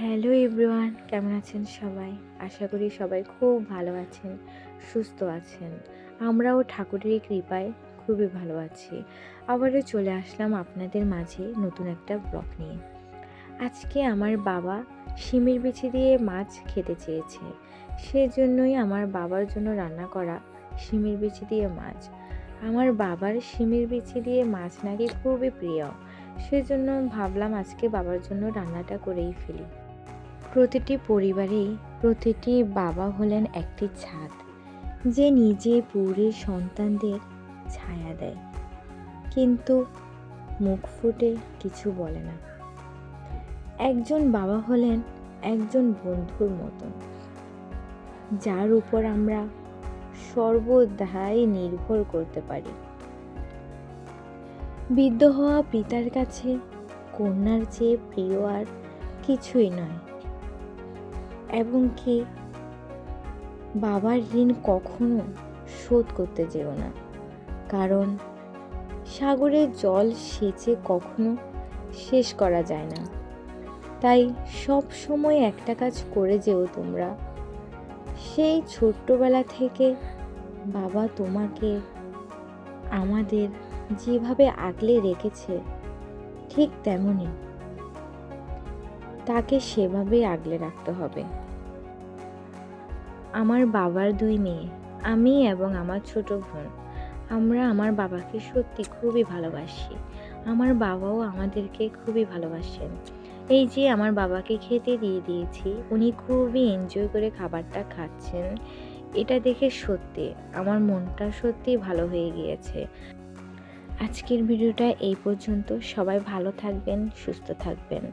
Hello everyone, কেমন আছেন সবাই? আশা করি সবাই খুব ভালো আছেন, সুস্থ আছেন। আমরাও ঠাকুরের কৃপায় খুবই ভালো আছি। আবারও চলে আসলাম আপনাদের মাঝে নতুন একটা ব্লগ নিয়ে। আজকে আমার বাবা শিমের বিচি দিয়ে মাছ খেতে চেয়েছে, সেজন্যই আমার বাবার জন্য রান্না করা শিমের বিচি দিয়ে মাছ। আমার বাবার শিমের বিচি দিয়ে মাছ নাকি খুবই প্রিয়, সেজন্য ভাবলাম আজকে বাবার জন্য রান্নাটা করেই ফেলি। প্রতিটি পরিবারেই প্রতিটি বাবা হলেন একটি ছাদ, যে নিজে পুরে সন্তানদের ছায়া দেয়, কিন্তু মুখ ফুটে কিছু বলে না। একজন বাবা হলেন একজন বন্ধুর মতন, যার উপর আমরা সর্বদাই নির্ভর করতে পারি। বৃদ্ধ হওয়া পিতার কাছে কন্যার চেয়ে প্রিয় আর কিছুই নয়। এবং কি বাবার ঋণ কখনো শোধ করতে যেও না, কারণ সাগরের জল সেচে কখনো শেষ করা যায় না। তাই সব সময় একটা কাজ করে যেও তোমরা, সেই ছোট্টবেলা থেকে বাবা তোমাকে আমাদের যেভাবে আগলে রেখেছে, ঠিক তেমনই তাকে সেভাবেই আগলে রাখতে হবে। আমার বাবার 2 মেয়ে, আমি এবং আমার ছোট বোন, আমরা আমার বাবাকে সত্যি খুবই ভালোবাসি। আমার বাবাও আমাদেরকে খুবই ভালোবাসেন। এই যে আমার বাবাকে খেতে দিয়ে দিয়েছি, উনি খুবই এনজয় করে খাবারটা খাচ্ছেন। এটা দেখে সত্যি আমার মনটা সত্যিই ভালো হয়ে গিয়েছে। আজকের ভিডিওটা এই পর্যন্ত। সবাই ভালো থাকবেন, সুস্থ থাকবেন।